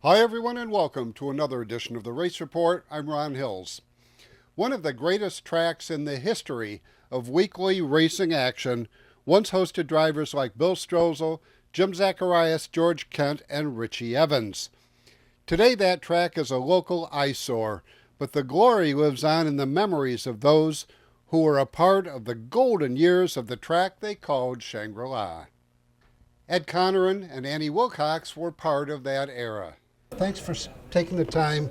Hi everyone and welcome to another edition of the Race Report. I'm Ron Hills. One of the greatest tracks in the history of weekly racing action once hosted drivers like Bill Strozel, Jim Zacharias, George Kent, and Richie Evans. Today that track is a local eyesore, but the glory lives on in the memories of those who were a part of the golden years of the track they called Shangri-la. Ed Conoran and Annie Wilcox were part of that era. Thanks for taking the time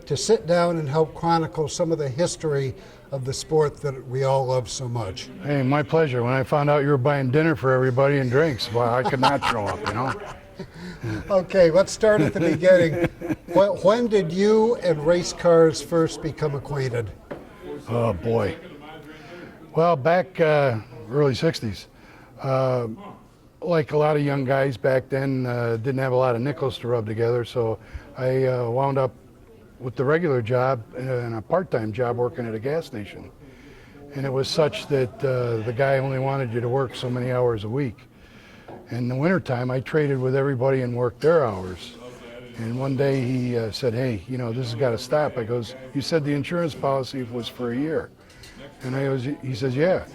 to sit down and help chronicle some of the history of the sport that we all love so much. Hey, my pleasure. When I found out you were buying dinner for everybody and drinks, well, I could not show up, you know. Okay, let's start at the beginning. When did you and race cars first become acquainted? Oh, boy. Well, back early 60s. Like a lot of young guys back then, didn't have a lot of nickels to rub together, so I wound up with the regular job and a part-time job working at a gas station. And it was such that the guy only wanted you to work so many hours a week. In the wintertime, I traded with everybody and worked their hours. And one day he said, hey, you know, this has got to stop. I goes, you said the insurance policy was for a year. And he says, yeah.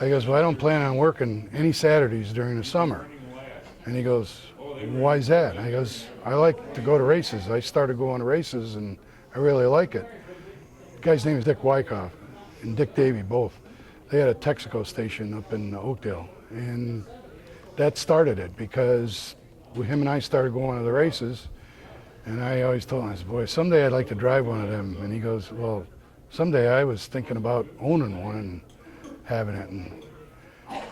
I goes, well, I don't plan on working any Saturdays during the summer. And he goes, why is that? I goes, I like to go to races. I started going to races and I really like it. The guy's name is Dick Wyckoff and Dick Davey both. They had a Texaco station up in Oakdale. And that started it because him and I started going to the races. And I always told him, I said, boy, someday I'd like to drive one of them. And he goes, well, someday I was thinking about owning one and having it. And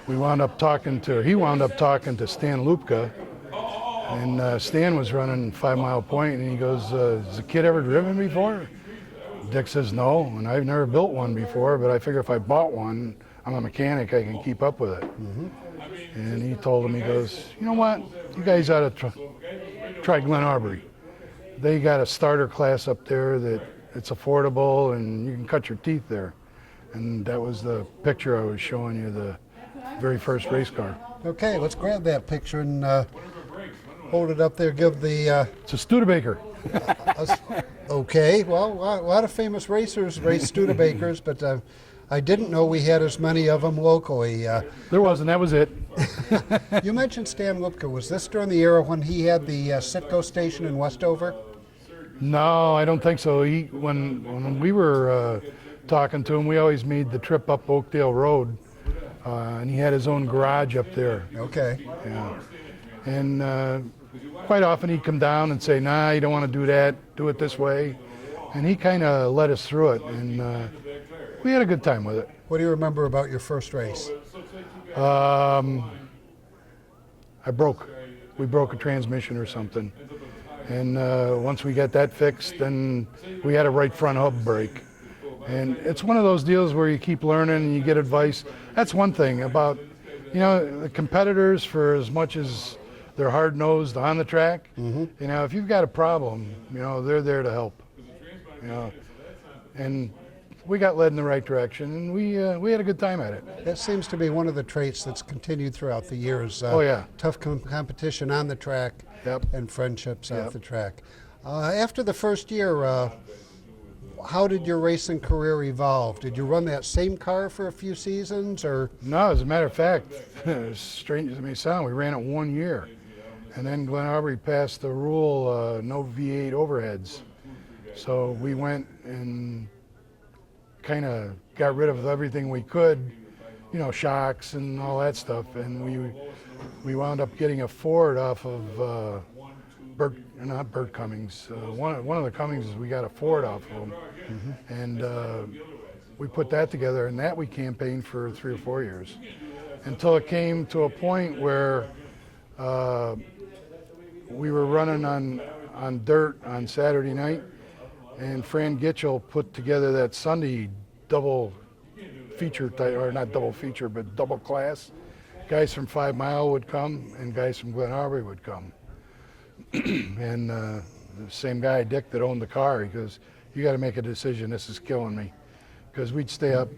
he wound up talking to Stan Lupka, and Stan was running 5 Mile Point, and he goes, has the kid ever driven before? Dick says, no, and I've never built one before, but I figure if I bought one, I'm a mechanic, I can keep up with it. Mm-hmm. And he told him, he goes, you know what, you guys ought to try Glen Arbor. They got a starter class up there that it's affordable, and you can cut your teeth there. And that was the picture I was showing you, the very first race car. Okay, let's grab that picture and hold it up there. Give the... It's a Studebaker. Okay, well, a lot of famous racers race Studebakers, but I didn't know we had as many of them locally. There wasn't, that was it. You mentioned Stan Lupka. Was this during the era when he had the Citgo station in Westover? No, I don't think so. When we were talking to him, we always made the trip up Oakdale Road, and he had his own garage up there. Okay. Yeah. And quite often he'd come down and say, nah, you don't want to do that, do it this way. And he kind of led us through it, and we had a good time with it. What do you remember about your first race? We broke a transmission or something. And once we got that fixed, then we had a right front hub break. And it's one of those deals where you keep learning and you get advice. That's one thing about, you know, the competitors, for as much as they're hard-nosed on the track, mm-hmm. You know, if you've got a problem, you know, they're there to help. You know, and we got led in the right direction, and we had a good time at it. That seems to be one of the traits that's continued throughout the years. Oh, yeah. Tough competition on the track, yep. And friendships yep. off the track. After the first year, how did your racing career evolve? Did you run that same car for a few seasons, or? No, as a matter of fact, as strange as it may sound, we ran it 1 year. And then Glen Arbor passed the rule, no V8 overheads. So we went and kind of got rid of everything we could, you know, shocks and all that stuff. And we wound up getting a Ford off of not Bert Cummings. One of the Cummingses, we got a Ford off of them. Mm-hmm. And we put that together, and that we campaigned for 3 or 4 years. Until it came to a point where we were running on dirt on Saturday night, and Fran Gitchell put together that Sunday double feature, or not double feature, but double class. Guys from 5 Mile would come, and guys from Glen Arbor would come. And the same guy, Dick, that owned the car, he goes, you got to make a decision, this is killing me. Because we'd stay up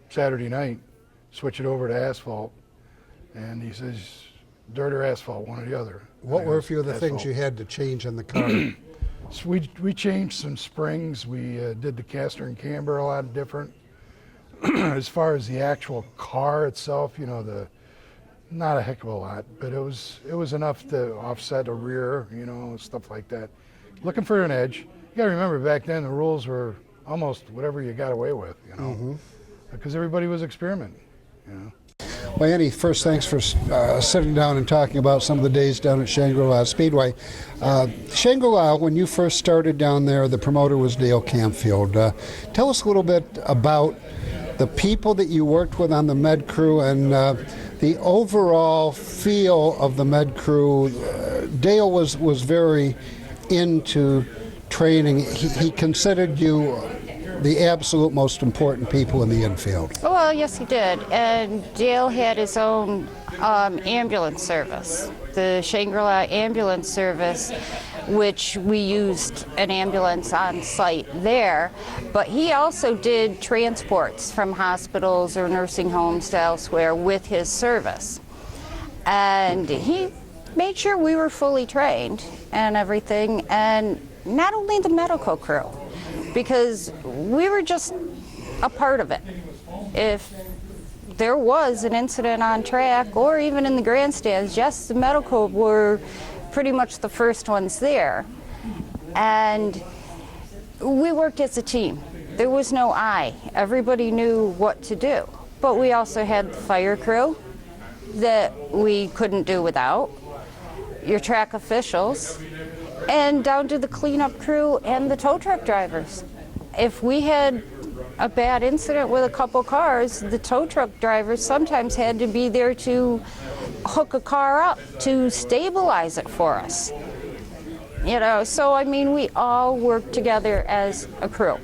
Saturday night, switch it over to asphalt, and he says, dirt or asphalt, one or the other. What were a few of the asphalt. things you had to change in the car? So we changed some springs. We did the caster and camber a lot different. As far as the actual car itself, not a heck of a lot, but it was enough to offset a rear, stuff like that. Looking for an edge. You got to remember back then the rules were almost whatever you got away with, because everybody was experimenting. Well, Annie, first, thanks for sitting down and talking about some of the days down at Shangri-la Speedway. Shangri-la, when you first started down there, the promoter was Dale Campfield. Tell us a little bit about the people that you worked with on the med crew and the overall feel of the med crew. Dale was very into training. He considered you the absolute most important people in the infield. Well, yes, he did. And Dale had his own ambulance service, the Shangri-La ambulance service, which we used an ambulance on site there. But he also did transports from hospitals or nursing homes to elsewhere with his service. And he made sure we were fully trained and everything, and not only the medical crew, because we were just a part of it. If there was an incident on track or even in the grandstands, yes, the medical were pretty much the first ones there. And we worked as a team. There was no I. Everybody knew what to do. But we also had the fire crew that we couldn't do without, your track officials, and down to the cleanup crew and the tow truck drivers. If we had a bad incident with a couple cars, the tow truck drivers sometimes had to be there to hook a car up to stabilize it for us. So I mean, we all work together as a crew.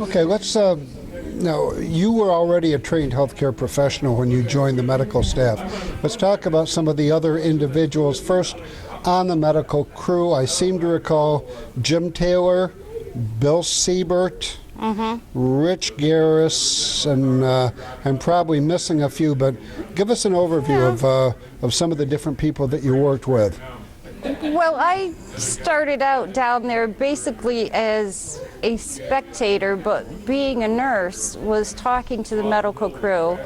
Okay, let's now, you were already a trained healthcare professional when you joined the medical staff. Let's talk about some of the other individuals. First, on the medical crew, I seem to recall Jim Taylor, Bill Siebert, Rich Garris, and I'm probably missing a few, but give us an overview of some of the different people that you worked with. Well, I started out down there basically as a spectator, but being a nurse was talking to the medical crew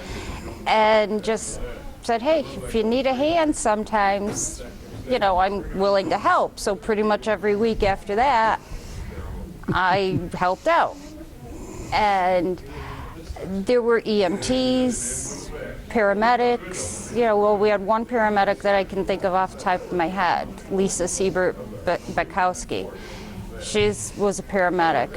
and just said, hey, if you need a hand sometimes, I'm willing to help. So pretty much every week after that, I helped out. And there were EMTs, paramedics. We had one paramedic that I can think of off the top of my head, Lisa Siebert-Bekowski. She was a paramedic.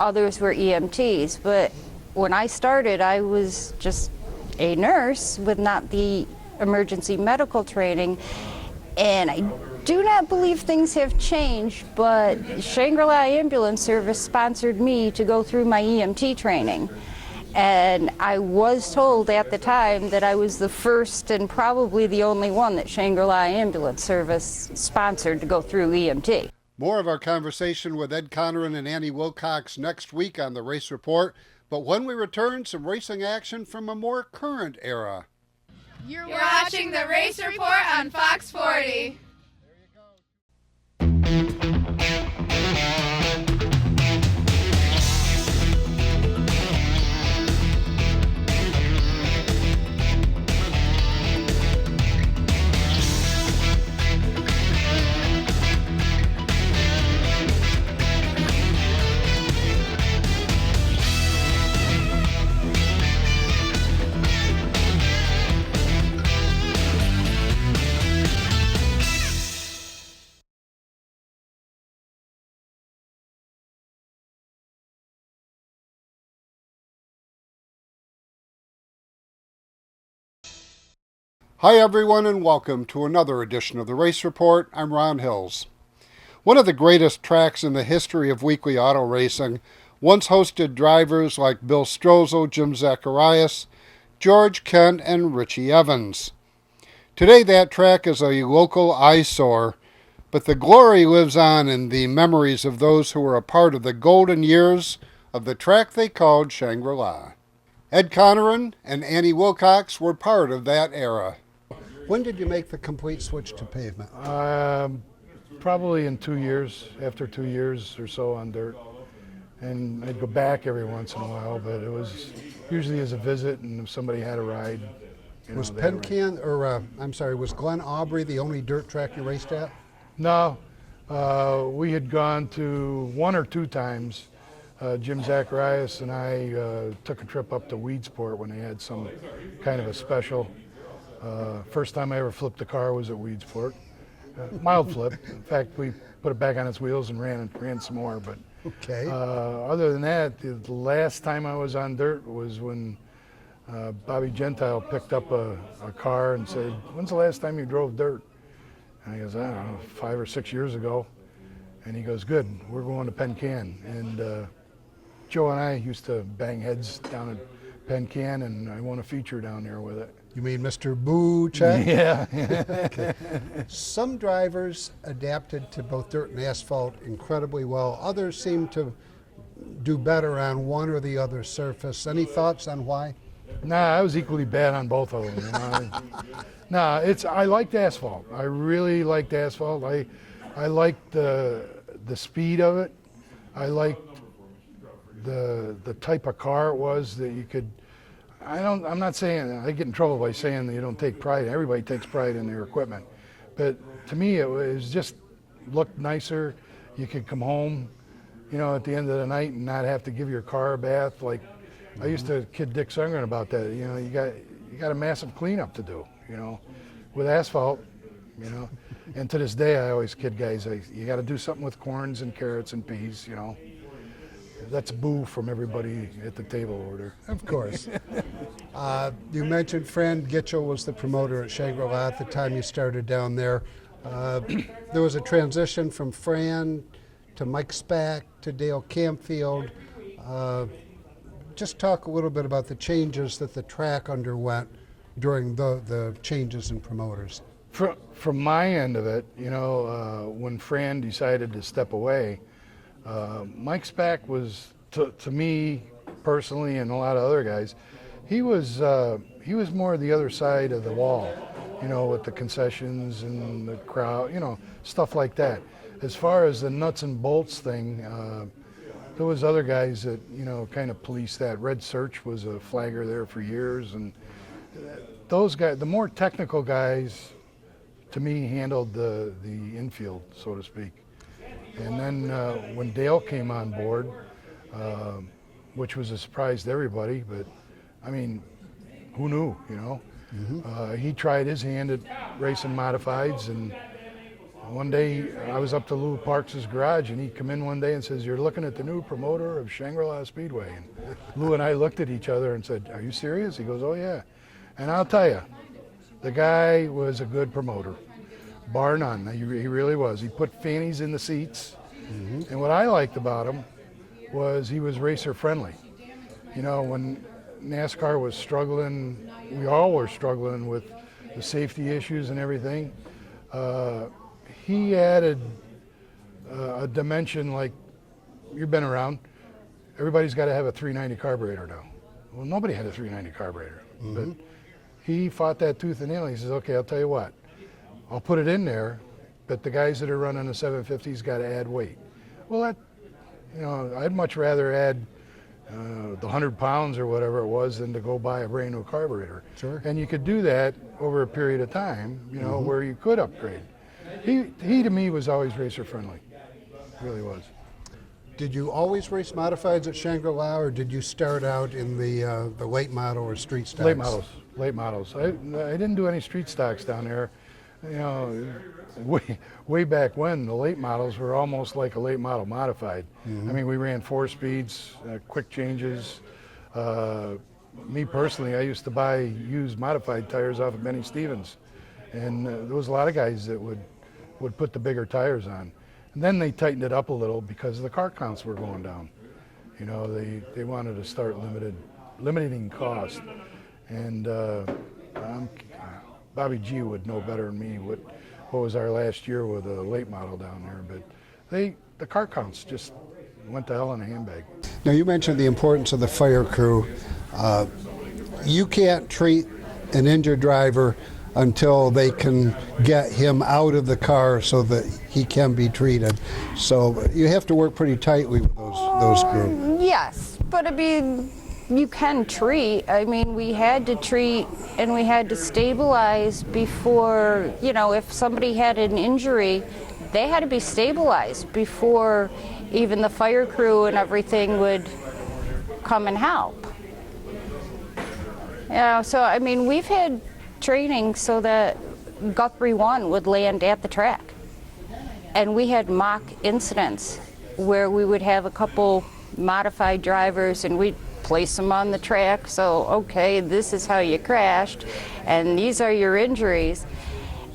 Others were EMTs. But when I started, I was just a nurse with not the emergency medical training. And I do not believe things have changed, but Shangri-La Ambulance Service sponsored me to go through my EMT training. And I was told at the time that I was the first and probably the only one that Shangri-La Ambulance Service sponsored to go through EMT. More of our conversation with Ed Conoran and Annie Wilcox next week on the Race Report. But when we return, some racing action from a more current era. You're watching the Race Report on Fox 40. Hi everyone and welcome to another edition of the Race Report. I'm Ron Hills. One of the greatest tracks in the history of weekly auto racing once hosted drivers like Bill Strozzo, Jim Zacharias, George Kent, and Richie Evans. Today that track is a local eyesore, but the glory lives on in the memories of those who were a part of the golden years of the track they called Shangri-La. Ed Conoran and Annie Wilcox were part of that era. When did you make the complete switch to pavement? Probably in 2 years, after 2 years or so on dirt. And I'd go back every once in a while, but it was usually as a visit, and if somebody had a ride. Was was Glen Aubrey the only dirt track you raced at? No, we had gone to 1 or 2 times. Jim Zacharias and I took a trip up to Weedsport when they had some kind of a special. First time I ever flipped a car was at Weedsport. Mild flip. In fact, we put it back on its wheels and ran some more. But okay. Other than that, the last time I was on dirt was when Bobby Gentile picked up a car and said, "When's the last time you drove dirt?" And I goes, "I don't know, 5 or 6 years ago." And he goes, "Good, we're going to Penn Can." And Joe and I used to bang heads down at Penn Can, and I won a feature down there with it. You mean Mr. Boo Check? Yeah. Okay. Some drivers adapted to both dirt and asphalt incredibly well. Others seem to do better on one or the other surface. Any thoughts on why? Nah, I was equally bad on both of them. You know? I liked asphalt. I really liked asphalt. I liked the speed of it. I liked the type of car it was that you could. I'm not saying I get in trouble by saying that you don't take pride. Everybody takes pride in their equipment, but to me it was just looked nicer. You could come home, you know, at the end of the night and not have to give your car a bath. Like I used to kid Dick Sungren about that. You know, you got a massive cleanup to do. You know, with asphalt. You know, and to this day I always kid guys. You got to do something with corns and carrots and peas. You know. That's boo from everybody at the table over there. Of course. You mentioned Fran Gitchell was the promoter at Shangri-la at the time you started down there. There was a transition from Fran to Mike Spack to Dale Campfield. Just talk a little bit about the changes that the track underwent during the changes in promoters. From my end of it, you know, when Fran decided to step away, Mike Spack was, to me personally and a lot of other guys, he was more the other side of the wall, you know, with the concessions and the crowd, you know, stuff like that. As far as the nuts and bolts thing, there was other guys that, you know, kind of policed that. Red Search was a flagger there for years, and those guys, the more technical guys, to me, handled the infield, so to speak. And then when Dale came on board, which was a surprise to everybody, but I mean, who knew, you know? Mm-hmm. He tried his hand at racing modifieds, and one day I was up to Lou Parks' garage, and he come in one day and says, "You're looking at the new promoter of Shangri-la Speedway." And Lou and I looked at each other and said, "Are you serious?" He goes, "Oh yeah." And I'll tell you, the guy was a good promoter. Bar none. He really was. He put fannies in the seats. Mm-hmm. And what I liked about him was he was racer friendly. You know, when NASCAR was struggling, we all were struggling with the safety issues and everything. He added a dimension like, you've been around, everybody's got to have a 390 carburetor now. Well, nobody had a 390 carburetor. Mm-hmm. But he fought that tooth and nail. He says, "Okay, I'll tell you what. I'll put it in there, but the guys that are running the 750s got to add weight." Well, that, you know, I'd much rather add the 100 pounds or whatever it was than to go buy a brand new carburetor. Sure. And you could do that over a period of time, you know, mm-hmm. where you could upgrade. He to me was always racer friendly, really was. Did you always race modifieds at Shangri-la, or did you start out in the late model or street stocks? Late models. I didn't do any street stocks down there. You know, way back when, the late models were almost like a late model modified. Mm-hmm. I mean, we ran 4 speeds, quick changes. Me personally, I used to buy used modified tires off of Benny Stevens, and there was a lot of guys that would put the bigger tires on. And then they tightened it up a little because the car counts were going down. You know, they wanted to start limiting cost, and Bobby G would know better than me what was our last year with a late model down there, but the car counts just went to hell in a handbag. Now, you mentioned the importance of the fire crew. You can't treat an injured driver until they can get him out of the car so that he can be treated. So you have to work pretty tightly with those groups. Yes, but I mean, you can treat. I mean, we had to treat and we had to stabilize before, you know, if somebody had an injury, they had to be stabilized before even the fire crew and everything would come and help. You know, so I mean, we've had training so that Guthrie 1 would land at the track. And we had mock incidents where we would have a couple modified drivers and we'd place them on the track. So, okay, this is how you crashed and these are your injuries.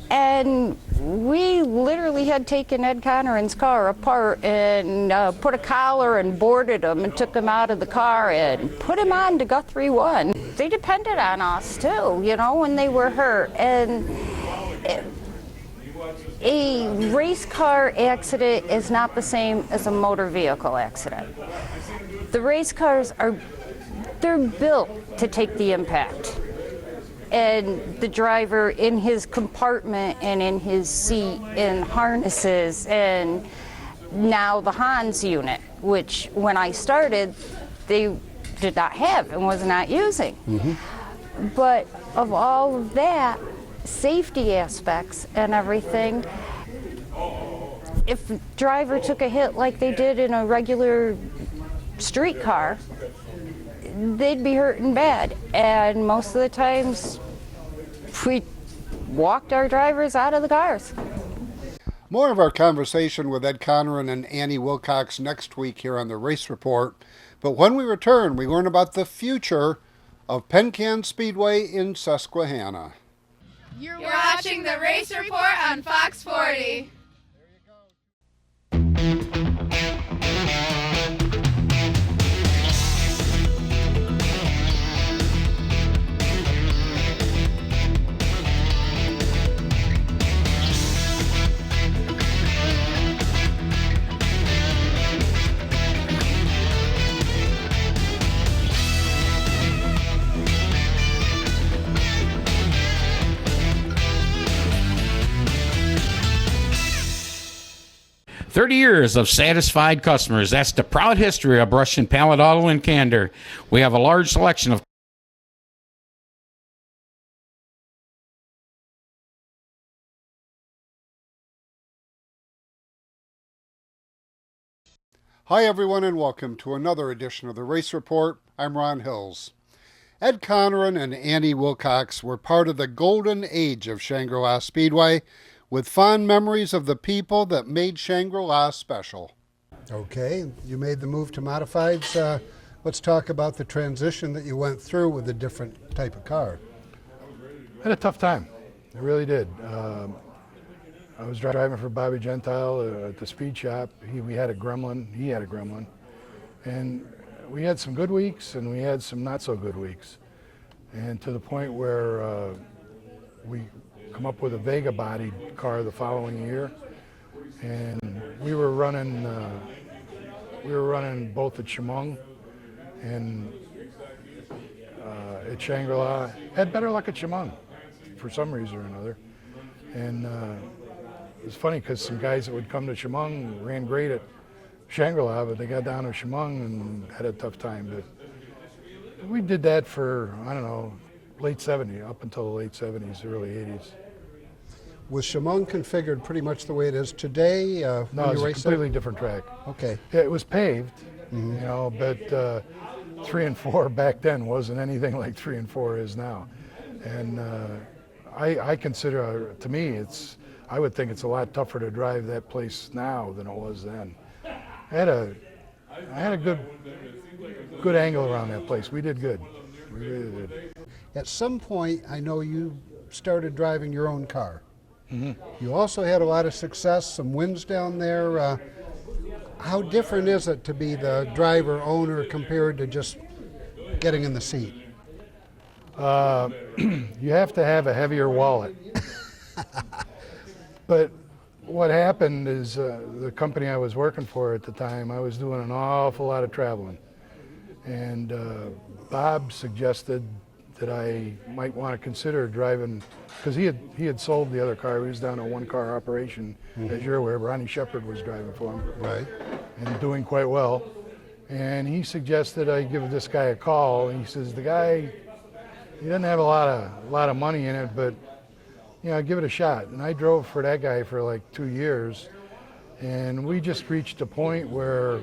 And we literally had taken Ed Conoran's car apart and put a collar and boarded him and took him out of the car and put him on to Guthrie 1. They depended on us too, you know, when they were hurt. And a race car accident is not the same as a motor vehicle accident. The race cars they're built to take the impact. And the driver in his compartment and in his seat and harnesses, and now the Hans unit, which when I started they did not have and was not using. Mm-hmm. But of all of that, safety aspects and everything, if a driver took a hit like they did in a regular street car, they'd be hurting bad. And most of the times we walked our drivers out of the cars. More of our conversation with Ed Conoran and Annie Wilcox next week here on the Race Report. But when we return, we learn about the future of Pencan Speedway in Susquehanna. You're watching the Race Report on Fox 40. 30 years of satisfied customers. That's the proud history of Brush and Pallet Auto in Candor. We have a large selection of Hi everyone and welcome to another edition of the Race Report. I'm Ron Hills. Ed Conoran and Annie Wilcox were part of the golden age of Shangri-la Speedway, with fond memories of the people that made Shangri-la special. Okay, you made the move to modifieds. Let's talk about the transition that you went through with a different type of car. I had a tough time. I really did. I was driving for Bobby Gentile at the speed shop. We had a Gremlin. He had a Gremlin. And we had some good weeks and we had some not so good weeks. And to the point where we come up with a Vega bodied car the following year. And we were running both at Chemung and at Shangri-La. Had better luck at Chemung for some reason or another. And it was funny because some guys that would come to Chemung ran great at Shangri-La, but they got down to Chemung and had a tough time. But we did that for, I don't know, late 70s, up until the late 70s, early 80s. Was Chemung configured pretty much the way it is today? No, it was a completely different track. Okay. It was paved, you know, but 3 and 4 back then wasn't anything like 3 and 4 is now. And I consider, to me, I would think it's a lot tougher to drive that place now than it was then. I had a good angle around that place. We did good. We really did. At some point, I know you started driving your own car. Mm-hmm. You also had a lot of success, some wins down there. How different is it to be the driver owner compared to just getting in the seat? You have to have a heavier wallet. But what happened is the company I was working for at the time, I was doing an awful lot of traveling. And Bob suggested that I might want to consider driving, because he had sold the other car. He was down a one-car operation, as you're aware. Ronnie Shepard was driving for him, Right. and doing quite well. And he suggested I give this guy a call. And he says the guy, he doesn't have a lot of money in it, but give it a shot. And I drove for that guy for like 2 years, and we just reached a point where,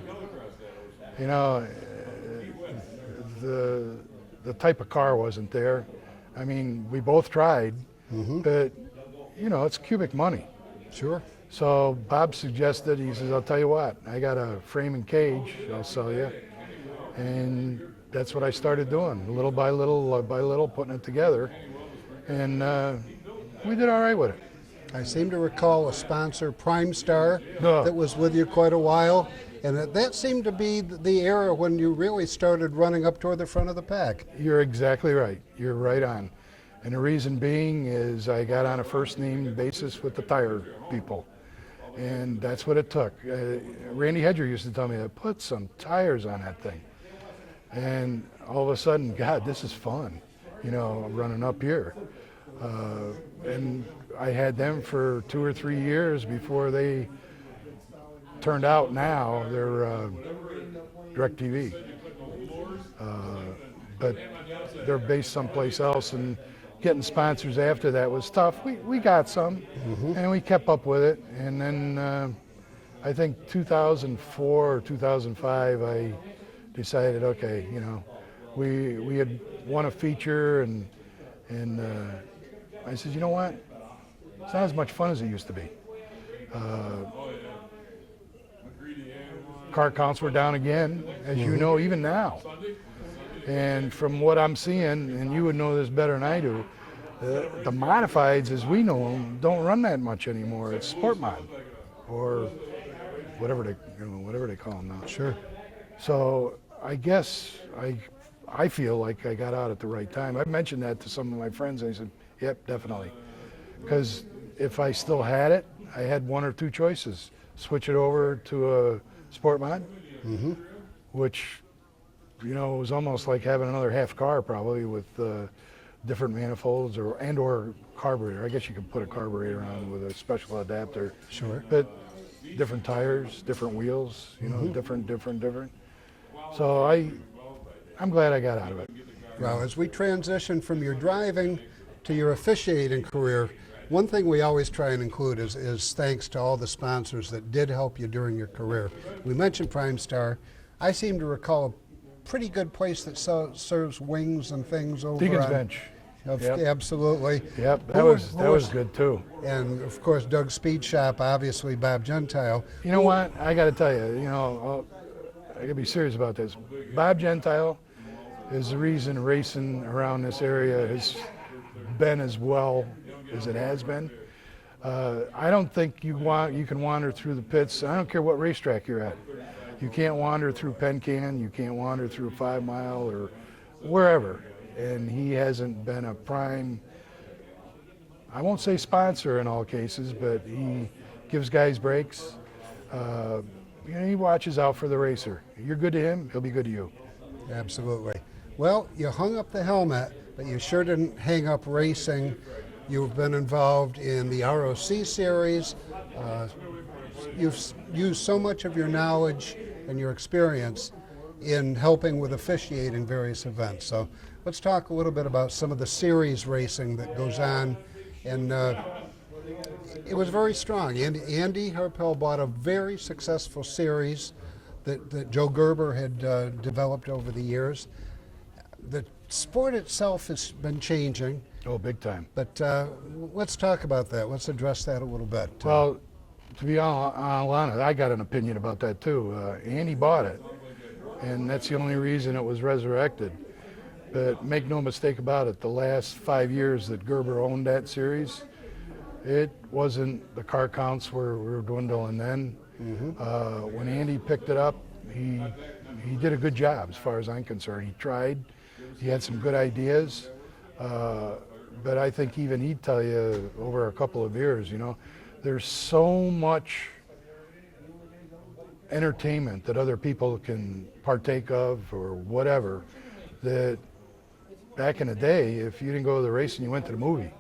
the type of car wasn't there. I mean, we both tried, but it's cubic money. Sure. So Bob suggested, he says, I'll tell you what, I got a frame and cage I'll sell you. And that's what I started doing, little by little, putting it together. And we did all right with it. I seem to recall a sponsor, Prime Star, No. that was with you quite a while. And that seemed to be the era when you really started running up toward the front of the pack. You're exactly right. You're right on. And the reason being is I got on a first name basis with the tire people. And that's what it took. Randy Hedger used to tell me, put some tires on that thing. And all of a sudden, God, this is fun, running up here. And I had them for 2 or 3 years before they turned out. Now they're DirecTV. But they're based someplace else, and getting sponsors after that was tough. We got some, and we kept up with it. And then I think 2004 or 2005, I decided, okay, we had won a feature, and I said, you know what? It's not as much fun as it used to be. Car counts were down again, as you know, even now. And from what I'm seeing, and you would know this better than I do, the modifieds, as we know them, don't run that much anymore. It's sport mod, or whatever they call them now. Sure. So I guess I feel like I got out at the right time. I mentioned that to some of my friends. They said, "Yep, definitely." Because if I still had it, I had one or two choices: switch it over to a sport mod, which was almost like having another half car, probably, with different manifolds or carburetor. I guess you could put a carburetor on with a special adapter. Sure. But different tires, different wheels, different. So I'm glad I got out of it. Well, as we transition from your driving to your officiating career, one thing we always try and include is thanks to all the sponsors that did help you during your career. We mentioned Prime Star. I seem to recall a pretty good place that serves wings and things over Deacon's on Bench. Yep. Absolutely. Yep, that was good too. And of course, Doug's Speed Shop, obviously Bob Gentile. You know what? I got to tell you, I got to be serious about this. Bob Gentile is the reason racing around this area has been as well as it has been. I don't think you can wander through the pits. I don't care what racetrack you're at. You can't wander through Pencan. You can't wander through 5 Mile or wherever. And he hasn't been a prime, I won't say sponsor in all cases, but he gives guys breaks. He watches out for the racer. You're good to him, he'll be good to you. Absolutely. Well, you hung up the helmet, but you sure didn't hang up racing. You've been involved in the ROC series. You've used so much of your knowledge and your experience in helping with officiating various events. So let's talk a little bit about some of the series racing that goes on. And it was very strong. Andy Harpel bought a very successful series that Joe Gerber had developed over the years. The sport itself has been changing. Oh, big time. But let's talk about that. Let's address that a little bit. Well, to be all honest, I got an opinion about that too. Andy bought it, and that's the only reason it was resurrected. But make no mistake about it, the last 5 years that Gerber owned that series, it wasn't, the car counts were dwindling then. When Andy picked it up, he did a good job as far as I'm concerned. He tried, he had some good ideas, but I think even he'd tell you over a couple of years, there's so much entertainment that other people can partake of or whatever, that back in the day, if you didn't go to the race and you went to the movie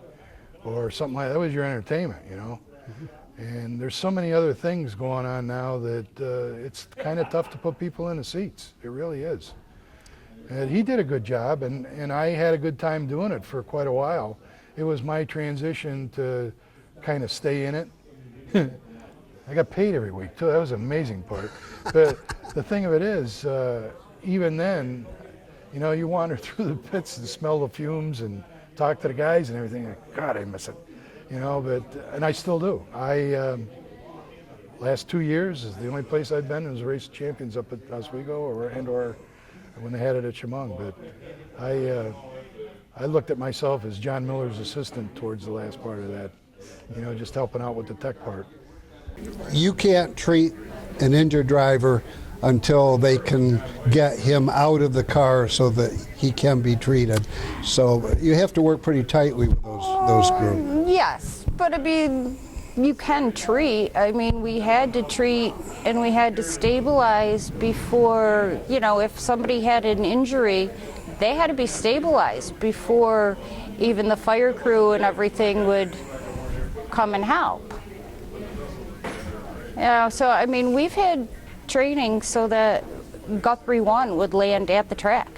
or something like that, was your entertainment, you know. And there's so many other things going on now that it's kind of tough to put people in the seats. It really is. And he did a good job, and I had a good time doing it for quite a while. It was my transition to kind of stay in it. I got paid every week too. That was an amazing part. But the thing of it is, even then, you know, you wander through the pits and smell the fumes and talk to the guys and everything. Like, God, I miss it. You know, and I still do. Last 2 years is the only place I've been was Race of Champions up at Oswego or when they had it at Chemung. But I looked at myself as John Miller's assistant towards the last part of that, you know, just helping out with the tech part. You can't treat an injured driver until they can get him out of the car so that he can be treated. So you have to work pretty tightly with those groups. Yes, but I mean, you can treat. I mean, we had to treat and we had to stabilize before, you know, if somebody had an injury, they had to be stabilized before even the fire crew and everything would come and help. You know, so I mean, we've had training so that Guthrie 1 would land at the track.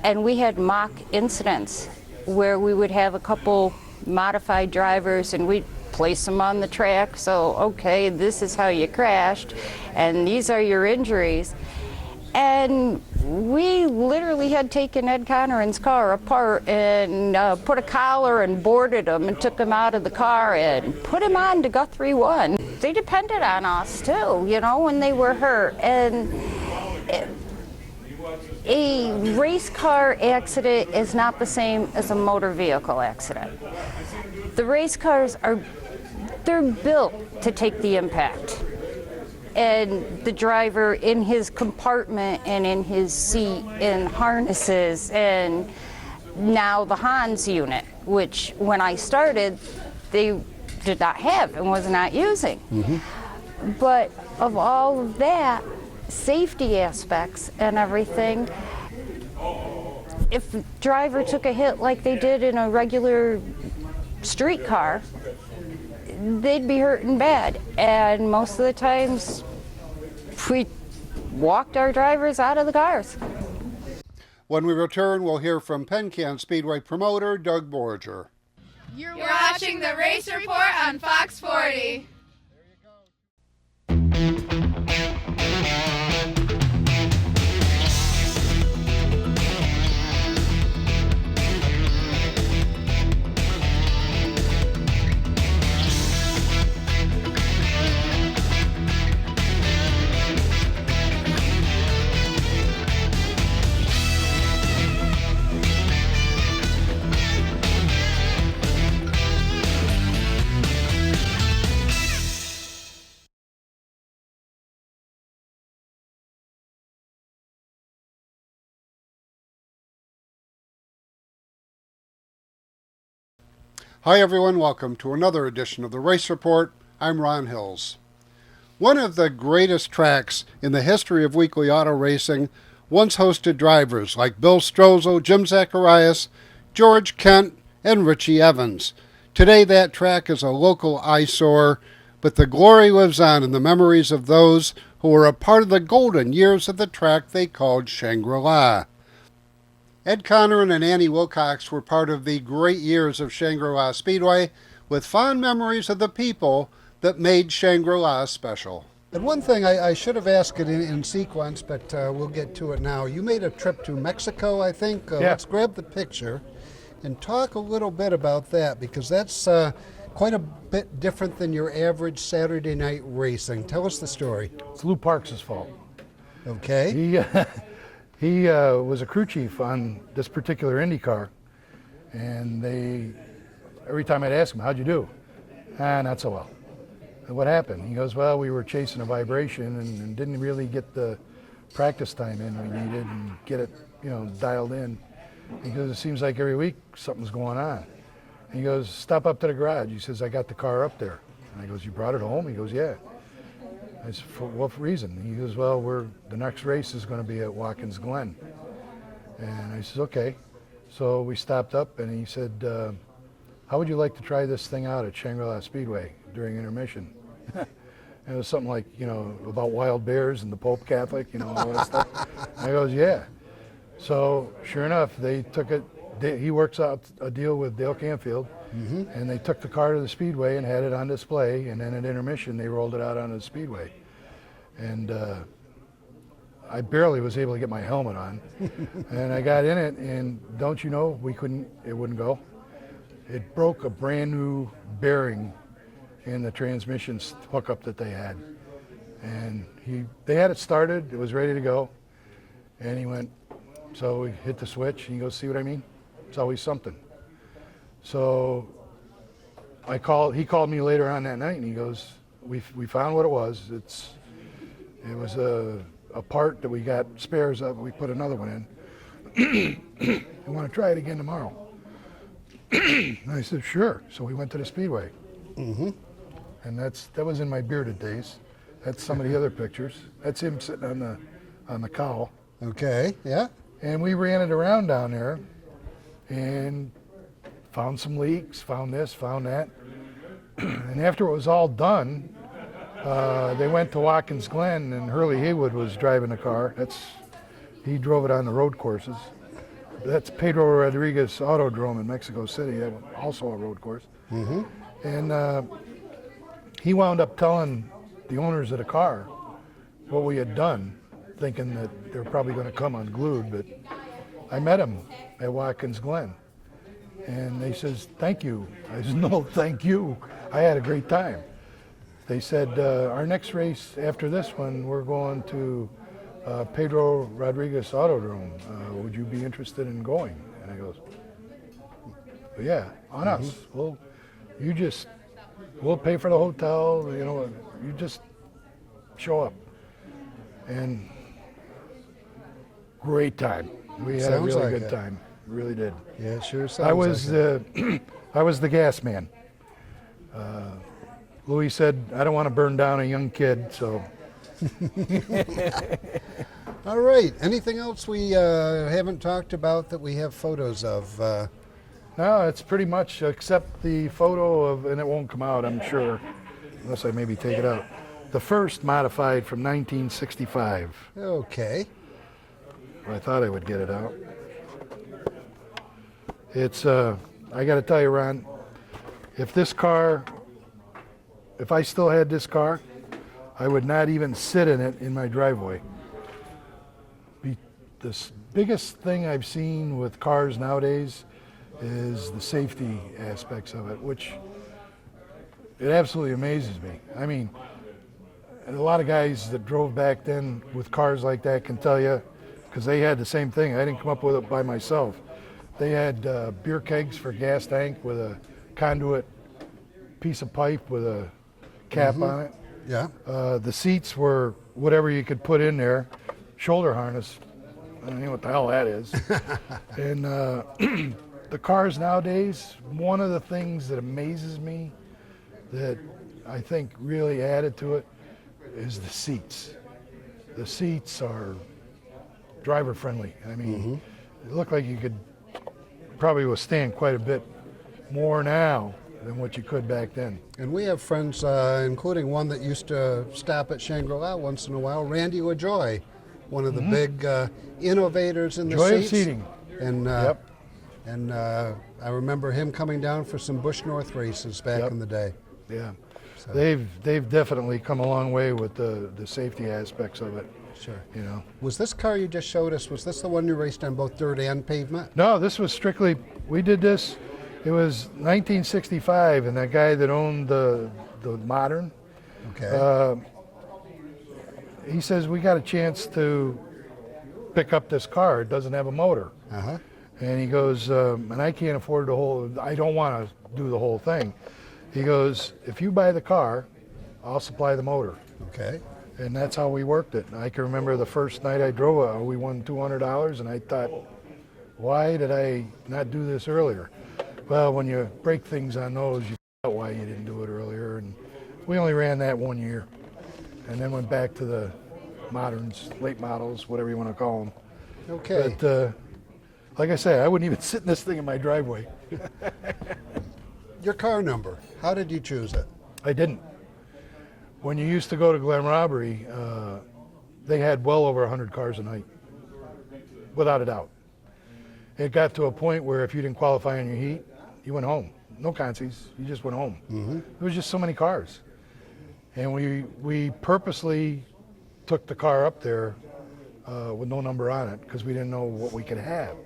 And we had mock incidents where we would have a couple modified drivers and we'd place them on the track. So, okay, this is how you crashed and these are your injuries. And we literally had taken Ed Conoran's car apart and put a collar and boarded him and took him out of the car and put him on to Guthrie 1. They depended on us too, you know, when they were hurt. And a race car accident is not the same as a motor vehicle accident. The race cars they're built to take the impact. And the driver in his compartment and in his seat and harnesses, and now the Hans unit, which when I started, they did not have and was not using. Mm-hmm. But of all of that, safety aspects and everything, if the driver took a hit like they did in a regular street car, they'd be hurting bad. And most of the times, we walked our drivers out of the cars. When we return, we'll hear from Penn-Can Speedway promoter Doug Borger. You're watching the Race Report on Fox 40. Hi everyone, welcome to another edition of the Race Report. I'm Ron Hills. One of the greatest tracks in the history of weekly auto racing once hosted drivers like Bill Strozzo, Jim Zacharias, George Kent, and Richie Evans. Today that track is a local eyesore, but the glory lives on in the memories of those who were a part of the golden years of the track they called Shangri-la. Ed Conoran and Annie Wilcox were part of the great years of Shangri-la Speedway, with fond memories of the people that made Shangri-La special. And one thing I should have asked it in sequence, but we'll get to it now. You made a trip to Mexico, I think. Yeah. Let's grab the picture and talk a little bit about that, because that's quite a bit different than your average Saturday night racing. Tell us the story. It's Lou Parks' fault. Okay. He was a crew chief on this particular Indy car, and every time I'd ask him, how'd you do? Not so well. And what happened? He goes, well, we were chasing a vibration and didn't really get the practice time in we needed and get it, you know, dialed in. He goes, it seems like every week something's going on. And he goes, stop up to the garage. He says, I got the car up there. And I goes, you brought it home? He goes, yeah. I said, for what reason? He goes, well, the next race is going to be at Watkins Glen. And I said, okay. So we stopped up, and he said, how would you like to try this thing out at Shangri-la Speedway during intermission? And it was something like, about wild bears and the Pope Catholic, all that stuff. I goes, yeah. So sure enough, they took it. He works out a deal with Dale Canfield, and they took the car to the Speedway and had it on display, and then at intermission, they rolled it out onto the Speedway. And I barely was able to get my helmet on. And I got in it, and don't you know, it wouldn't go. It broke a brand new bearing in the transmission hookup that they had. And they had it started, it was ready to go. And he went, so we hit the switch, and he goes, see what I mean? It's always something. So he called me later on that night, and he goes, we found what it was. It was a part that we got spares of, we put another one in. You want to try it again tomorrow? And I said, sure. So we went to the Speedway. And that was in my bearded days. That's some of the other pictures. That's him sitting on the cowl. Okay, yeah. And we ran it around down there and found some leaks, found this, found that. And after it was all done, they went to Watkins Glen, and Hurley Haywood was driving the car. He drove it on the road courses. That's Pedro Rodriguez Autodrome in Mexico City, that was also a road course. And he wound up telling the owners of the car what we had done, thinking that they were probably going to come unglued, but I met him at Watkins Glen. And they says, thank you. I said, no, thank you. I had a great time. They said, our next race after this one, we're going to Pedro Rodriguez Autodrome. Would you be interested in going? And I goes, yeah, on us. Well, we'll pay for the hotel, you just show up. And great time. We had a really good time. Really did. Yeah, it sure sounds I was the gas man. Louis said, I don't want to burn down a young kid, so. All right. Anything else we haven't talked about that we have photos of? No, it's pretty much, except the photo of, and it won't come out, I'm sure, unless I maybe take it out. The first modified from 1965. Okay. I thought I would get it out. It's, I got to tell you, Ron, if I still had this car, I would not even sit in it in my driveway. The biggest thing I've seen with cars nowadays is the safety aspects of it, which it absolutely amazes me. I mean, a lot of guys that drove back then with cars like that can tell you, because they had the same thing. I didn't come up with it by myself. They had beer kegs for gas tank with a conduit piece of pipe with a cap on it. Yeah. The seats were whatever you could put in there. Shoulder harness, I don't know what the hell that is. And the cars nowadays, one of the things that amazes me that I think really added to it is the seats. The seats are driver friendly. I mean, it looked like you could probably withstand quite a bit more now than what you could back then. And we have friends, including one that used to stop at Shangri-La once in a while, Randy LaJoy, one of the big innovators in the Joy of seats. seating. And Yep. and I remember him coming down for some Bush North races back in the day. Yeah. They've definitely come a long way with the safety aspects of it. Sure. Was this car you just showed us, was this the one you raced on both dirt and pavement? No, this was strictly, we did this, it was 1965, and that guy that owned the Modern, Okay. he says, we got a chance to pick up this car. It doesn't have a motor. Uh-huh. And he goes, and I can't afford I don't want to do the whole thing. He goes, if you buy the car, I'll supply the motor. Okay. And that's how we worked it. I can remember the first night I drove it, we won $200, and I thought, why did I not do this earlier? Well, when you break things on those, you find out why you didn't do it earlier. And we only ran that 1 year, and then went back to the moderns, late models, whatever you want to call them. Okay. But Like I say, I wouldn't even sit in this thing in my driveway. Your car number, how did you choose it? I didn't. When you used to go to Glen Robbery, they had well over 100 cars a night, without a doubt. It got to a point where if you didn't qualify on your heat, you went home. No consies, you just went home. There was just so many cars. And we purposely took the car up there with no number on it because we didn't know what we could have.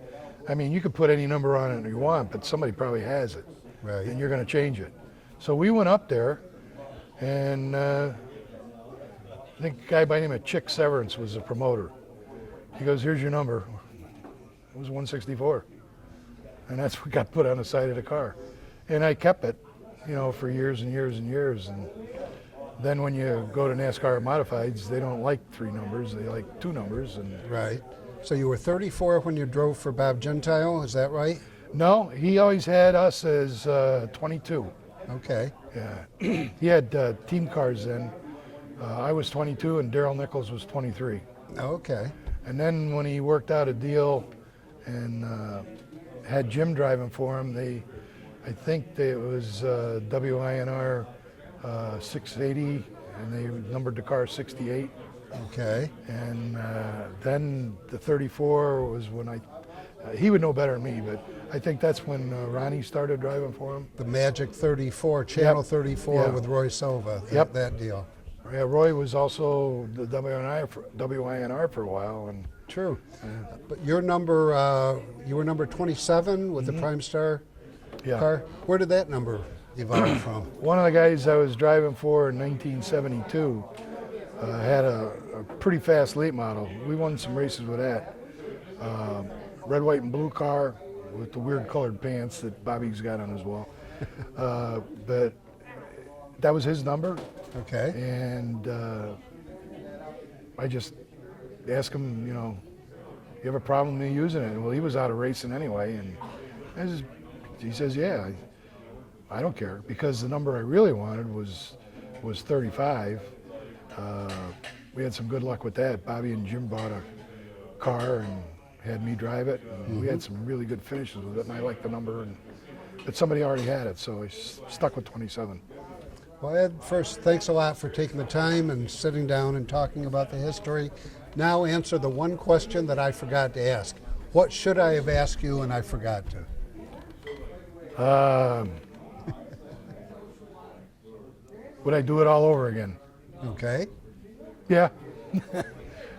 I mean, you could put any number on it you want, but somebody probably has it. Right. And you're going to change it. So we went up there, and I think a guy by the name of Chick Severance was the promoter. He goes, "Here's your number." It was 164. And that's what got put on the side of the car. And I kept it, for years and years and years. And then when you go to NASCAR Modifieds, they don't like 3 numbers, they like 2 numbers. And Right. So you were 34 when you drove for Bob Gentile, is that right? no, he always had us as 22. Okay. Yeah. He had team cars then. I was 22 and Darrell Nichols was 23. Okay. And then when he worked out a deal and had Jim driving for him, I think it was WINR 680, and they numbered the car 68. Okay. And then the 34 was when he would know better than me, but I think that's when Ronnie started driving for him. The Magic 34, Channel 34 Yeah. with Roy Silva, Yep. that deal. Yeah, Roy was also the WINR for a while, and True. But your number, you were number 27 with the Prime Star yeah. car. Where did that number evolve from? One of the guys I was driving for in 1972 had a pretty fast late model. We won some races with that. Red, white, and blue car with the weird colored pants that Bobby's got on his wall. But that was his number. Okay. And I just asked him, you have a problem with me using it? Well, he was out of racing anyway. And he says, yeah, I don't care, because the number I really wanted was 35. We had some good luck with that. Bobby and Jim bought a car and had me drive it. And we had some really good finishes with it, and I liked the number. But somebody already had it, so I stuck with 27. Well, Ed, first, thanks a lot for taking the time and sitting down and talking about the history. Now answer the one question that I forgot to ask. What should I have asked you and I forgot to? Would I do it all over again? Okay. Yeah.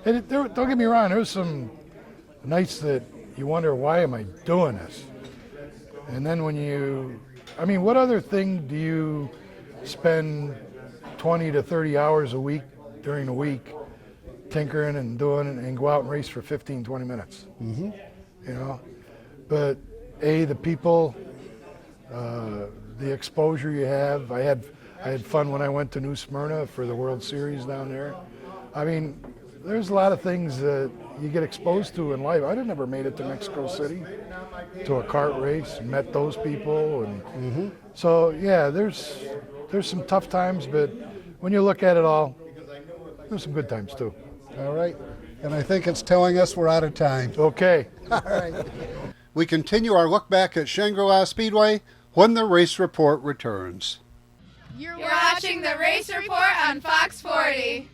And don't get me wrong, there's some nights that you wonder, why am I doing this? And then what other thing do you spend 20 to 30 hours a week during the week tinkering and doing and go out and race for 15, 20 minutes? But the people, the exposure you have. I had fun when I went to New Smyrna for the World Series down there. I mean, there's a lot of things that you get exposed to in life. I'd have never made it to Mexico City to a kart race, met those people, and so yeah, there's some tough times, but when you look at it all, there's some good times too. All right. And I think it's telling us we're out of time. Okay. All right. We continue our look back at Shangri-La Speedway when the race report returns. You're watching the Race Report on Fox 40.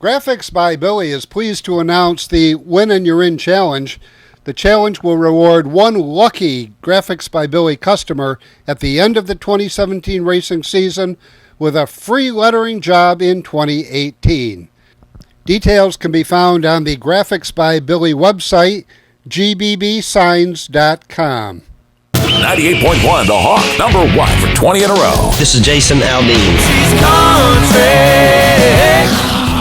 Graphics by Billy is pleased to announce the Win and You're In challenge. The challenge will reward one lucky Graphics by Billy customer at the end of the 2017 racing season with a free lettering job in 2018. Details can be found on the Graphics by Billy website, gbbsigns.com. 98.1 The Hawk, number 1 for 20 in a row. This is Jason Aldean.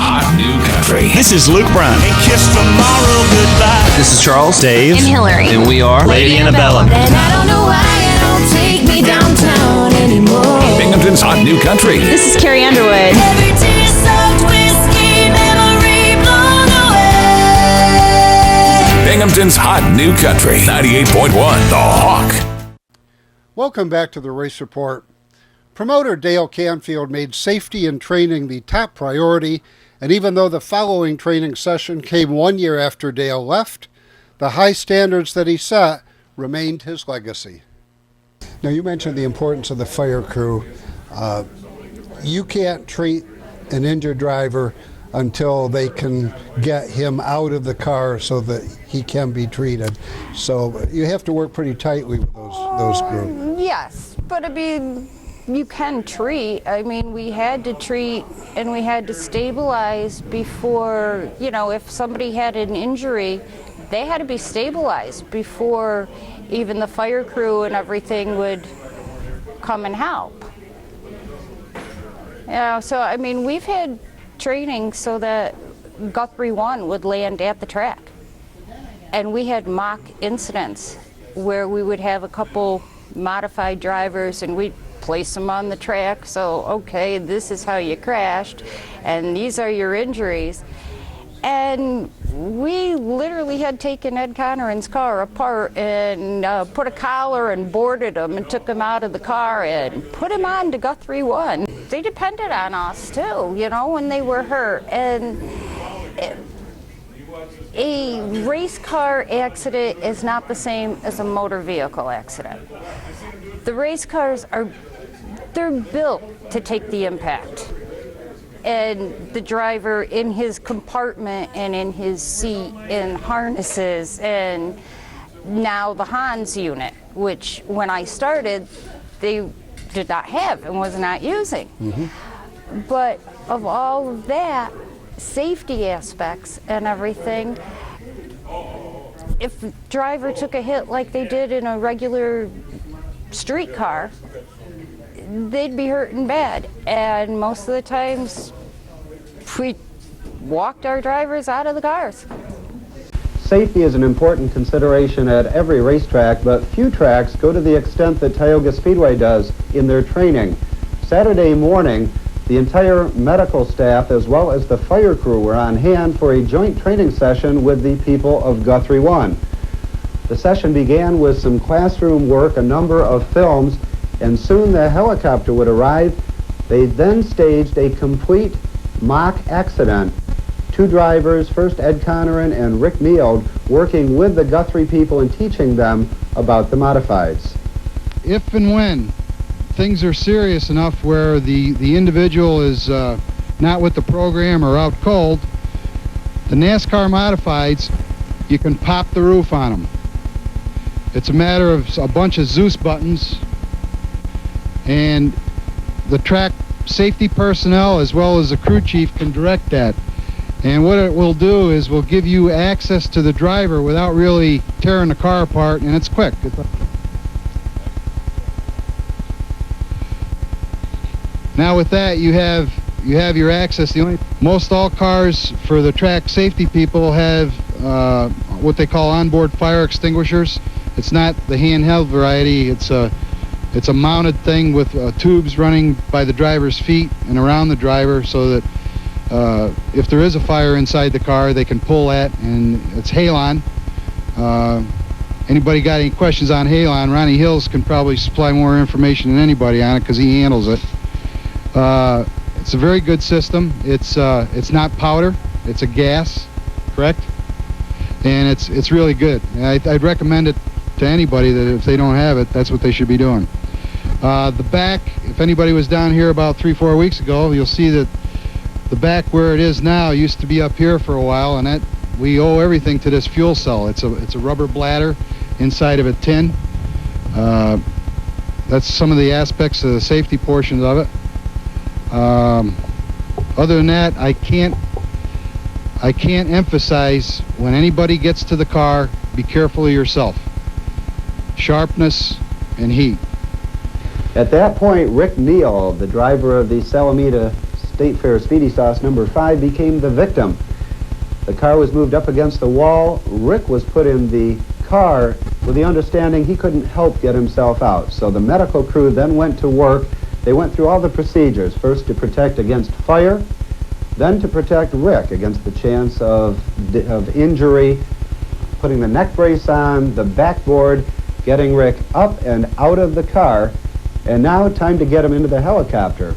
Hot new country. This is Luke Brown. And kiss tomorrow goodbye. This is Charles, Dave, and Hillary, and we are Lady Annabella. And I don't know why you don't take me downtown anymore. Binghamton's Hot New Country. This is Carrie Underwood. Every tear-soaked whiskey memory blown away. Binghamton's Hot New Country. 98.1 The Hawk. Welcome back to the Race Report. Promoter Dale Canfield made safety and training the top priority, and even though the following training session came 1 year after Dale left, the high standards that he set remained his legacy. Now, you mentioned the importance of the fire crew. You can't treat an injured driver until they can get him out of the car so that he can be treated. So you have to work pretty tightly with those groups. Yes, but I mean, you can treat. I mean, we had to treat and we had to stabilize before, you know, if somebody had an injury, they had to be stabilized before even the fire crew and everything would come and help. You know, so I mean, we've had training so that Guthrie 1 would land at the track. And we had mock incidents where we would have a couple modified drivers and we'd place them on the track. So, okay, this is how you crashed and these are your injuries. And we literally had taken Ed Conoran's car apart and put a collar and boarded him and took him out of the car and put him on to Guthrie 1. They depended on us too, you know, when they were hurt. And a race car accident is not the same as a motor vehicle accident. The race cars they're built to take the impact. And the driver in his compartment and in his seat and harnesses, and now the Hans unit, which when I started, they did not have and was not using. Mm-hmm. But of all of that, safety aspects and everything, if the driver took a hit like they did in a regular street car, they'd be hurting bad. And most of the times, we walked our drivers out of the cars. Safety is an important consideration at every racetrack, but few tracks go to the extent that Tioga Speedway does in their training. Saturday morning, the entire medical staff as well as the fire crew were on hand for a joint training session with the people of Guthrie 1. The session began with some classroom work, a number of films, and soon the helicopter would arrive. They then staged a complete mock accident. Two drivers, first Ed Conoran and Rick Meald, working with the Guthrie people and teaching them about the modifieds. If and when things are serious enough where the individual is not with the program or out cold, the NASCAR modifieds, you can pop the roof on them. It's a matter of a bunch of Zeus buttons, and the track safety personnel as well as the crew chief can direct that. And what it will do is we'll give you access to the driver without really tearing the car apart, and it's quick. Now with that, you have your access. Most all cars for the track safety people have what they call onboard fire extinguishers. It's not the handheld variety. It's a mounted thing with tubes running by the driver's feet and around the driver, so that if there is a fire inside the car, they can pull that, and it's halon. Anybody got any questions on halon? Ronnie Hills can probably supply more information than anybody on it because he handles it. It's a very good system. It's not powder. It's a gas, correct? And it's really good. I'd recommend it to anybody that if they don't have it, that's what they should be doing. The back, if anybody was down here about 3-4 weeks ago, you'll see that the back where it is now used to be up here for a while, and that we owe everything to this fuel cell. It's a rubber bladder inside of a tin. That's some of the aspects of the safety portions of it. Other than that, I can't emphasize, when anybody gets to the car, be careful of yourself. Sharpness and heat. At that point, Rick Neal, the driver of the Salamita State Fair Speedy Sauce number 5, became the victim. The car was moved up against the wall. Rick was put in the car with the understanding he couldn't help get himself out. So the medical crew then went to work. They went through all the procedures, first to protect against fire, then to protect Rick against the chance of injury, putting the neck brace on, the backboard, getting Rick up and out of the car, and now time to get him into the helicopter.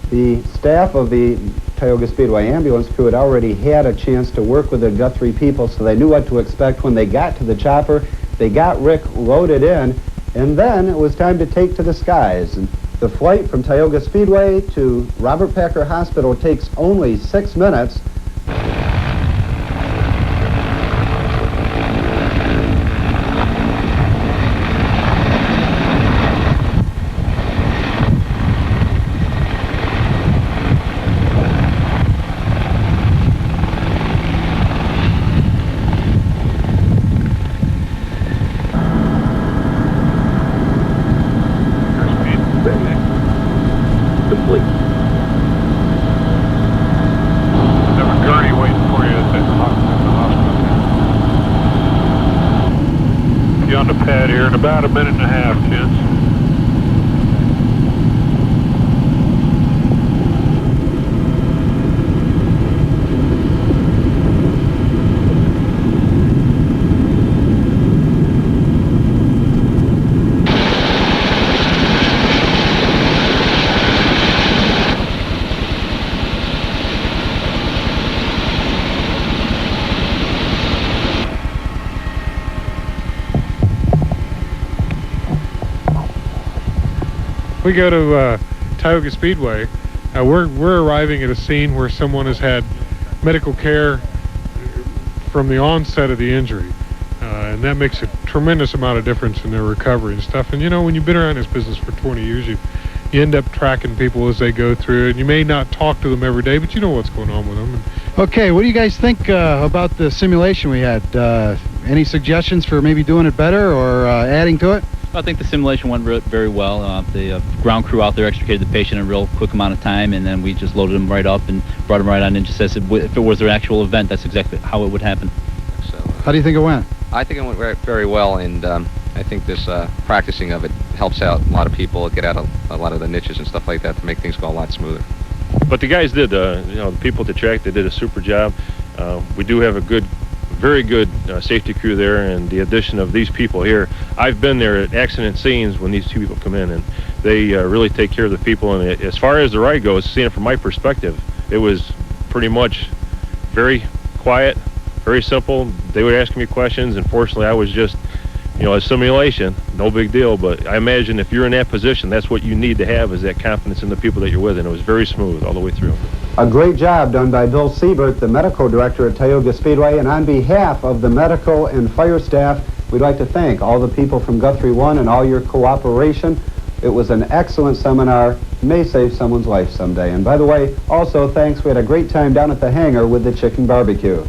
The staff of the Tioga Speedway ambulance crew had already had a chance to work with the Guthrie people, so they knew what to expect when they got to the chopper. They got Rick loaded in, and then it was time to take to the skies. And the flight from Tioga Speedway to Robert Packer Hospital takes only 6 minutes. On the pad here in about a minute and a half, gents. We go to Tioga Speedway. We're arriving at a scene where someone has had medical care from the onset of the injury, and that makes a tremendous amount of difference in their recovery and stuff. And you know, when you've been around this business for 20 years, you end up tracking people as they go through it. You may not talk to them every day, but you know what's going on with them. Okay, what do you guys think about the simulation we had? Any suggestions for maybe doing it better or adding to it? I think the simulation went very well. The ground crew out there extricated the patient in a real quick amount of time, and then we just loaded him right up and brought him right on in. Just as if it was an actual event, that's exactly how it would happen. So, how do you think it went? I think it went very well, and I think this practicing of it helps out a lot of people, get out a lot of the niches and stuff like that to make things go a lot smoother. But the guys did, the people at the track, they did a super job. We do have a very good safety crew there, and the addition of these people here. I've been there at accident scenes when these two people come in, and they really take care of the people. And as far as the ride goes, seeing it from my perspective, it was pretty much very quiet, very simple. They were asking me questions, and fortunately I was just, a simulation, no big deal. But I imagine if you're in that position, that's what you need to have, is that confidence in the people that you're with, and it was very smooth all the way through. A great job done by Bill Siebert, the medical director at Tioga Speedway, and on behalf of the medical and fire staff, we'd like to thank all the people from Guthrie One and all your cooperation. It was an excellent seminar, may save someone's life someday. And by the way, also thanks, we had a great time down at the hangar with the chicken barbecue.